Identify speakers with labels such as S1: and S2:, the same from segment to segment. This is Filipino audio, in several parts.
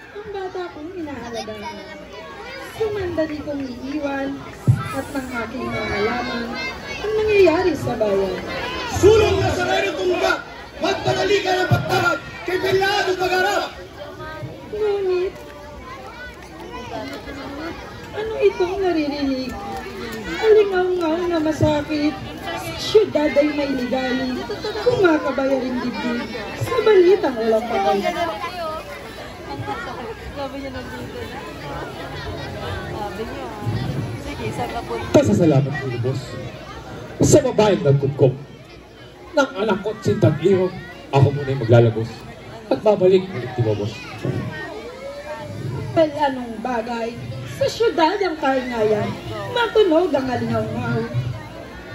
S1: Ang bata kong inaalagaan. Sumandali kong iiwan at ng aking nangalaman ang nangyayari sa bayan.
S2: Sulong na sa ngayon tumba! Magpadali ka ng pagtawag kay Beliado Pagarap!
S1: Ngunit, ano itong naririnig? Alingaw-ngaw na masakit. Siyudad ay may ligali. Kumakabayaring dibdib sa balitang walang patay.
S3: Sabi niya nandito na. Sabi niyo, sige, saan ka punta?
S4: Pasasalamat ko, boss. Sa babaeng nagkukong ng anak ko at sintang iyo, ako muna'y maglalagos. At babalik ulit di ba, boss?
S1: Well, anong bagay? Sa siyudad ang kaingayan, matunog ang alingaw-ngaw.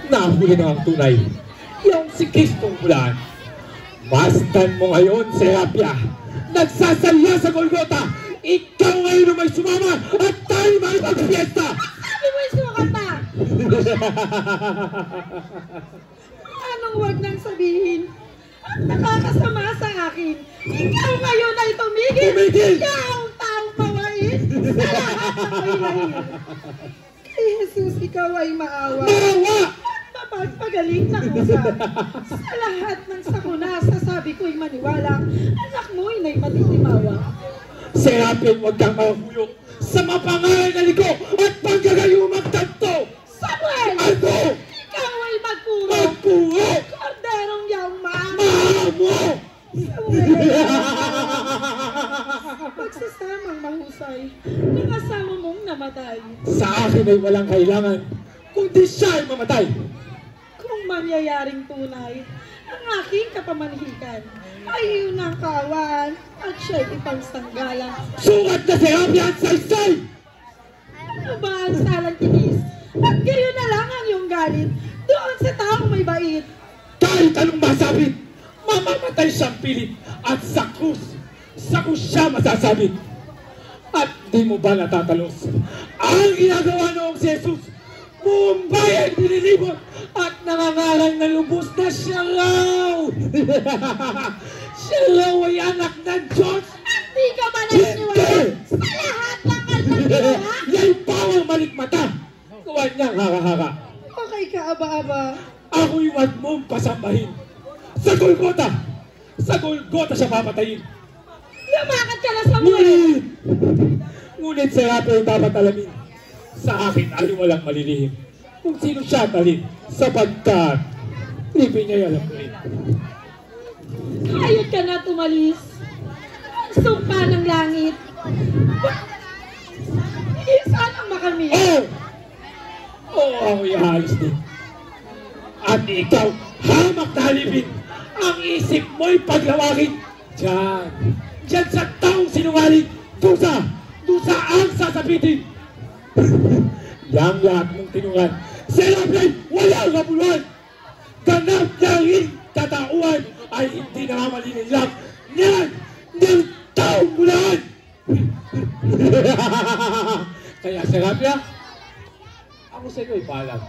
S4: Nahuli na ang tunay. Yung si Kristong Bulan. Mastan mo ngayon, Serapia. Nagsasalya sa Golgota. Ikaw ngayon ang may sumama at tayo may magpiesta.
S1: Sabi mo yung sumakata! Anong wag nang sabihin? At nakakasama sa akin. Ikaw ngayon ay tumigil!
S4: Tumigil!
S1: Ikaw ang taong mawait sa lahat ng may lahir. Kay Jesus, ikaw ay maawa.
S4: Maawa!
S1: At mapagpagaling na kusa. Sa lahat ng sakuna, sasabi ko'y maniwala. Anak mo'y na'y matitimawa.
S4: Serapia, huwag kang mahuyok sa mapangalan na liko at panggagayo magtanto.
S1: Samuel!
S4: Ano?
S1: Ikaw ay magpuro.
S4: Magpuro!
S1: Korderong yaong maamo.
S4: Maamo!
S1: Pagsasamang mahusay ng asawa mong namatay.
S4: Sa akin ay walang kailangan, kundi siya ay mamatay.
S1: Kung mangyayaring tunay, ang aking kapamanhikan ay yun ang kawan at siya'y ipangsanggalang.
S4: Sukat na Serapia at saysay!
S1: Ano ba ang salang tinis? At gayon na lang ang iyong galit doon sa taong may bait.
S4: Kahit anong masabit, mamamatay siyang pilit at sa krus siya masasabit. At di mo ba natatalos ang ginagawa noong si Jesus? Buong bayan dinilibot at nangangaral na lubos na siya raw. Siya raw ay anak ng Diyos.
S1: Di ka ba naniniwala sa lahat ng kanyang ginawa?
S4: Ya'y bawang malikmata. Gawa niyang haka-haka.
S1: Okay ka, aba-aba.
S4: Ako'y wag mong pasambahin. Sa Golgota! Sa Golgota siya papatayin.
S1: Lumakad ka na sa muli.
S4: Ngunit Serapia ay dapat alamin. Sa akin ay walang malilihim kung sino siya talin sapagkat lipi niya alam ko rin.
S1: Hayot ka na tumalis. Ang sumpa ng langit. Isan ang makamit.
S4: Oo, ako'y halos din. At ikaw, hamak na halipin, ang isip mo'y paglawagin. Diyan sa taong sinungaling, dusa ang sasabitin. Yang lahat mong tinungan, Serapia walang kabuluhan. Ganap na rin katauhan ay hindi nakamalinin lang yan ng taong bulan. Kaya Serapia, ako sa iyo'y paalam.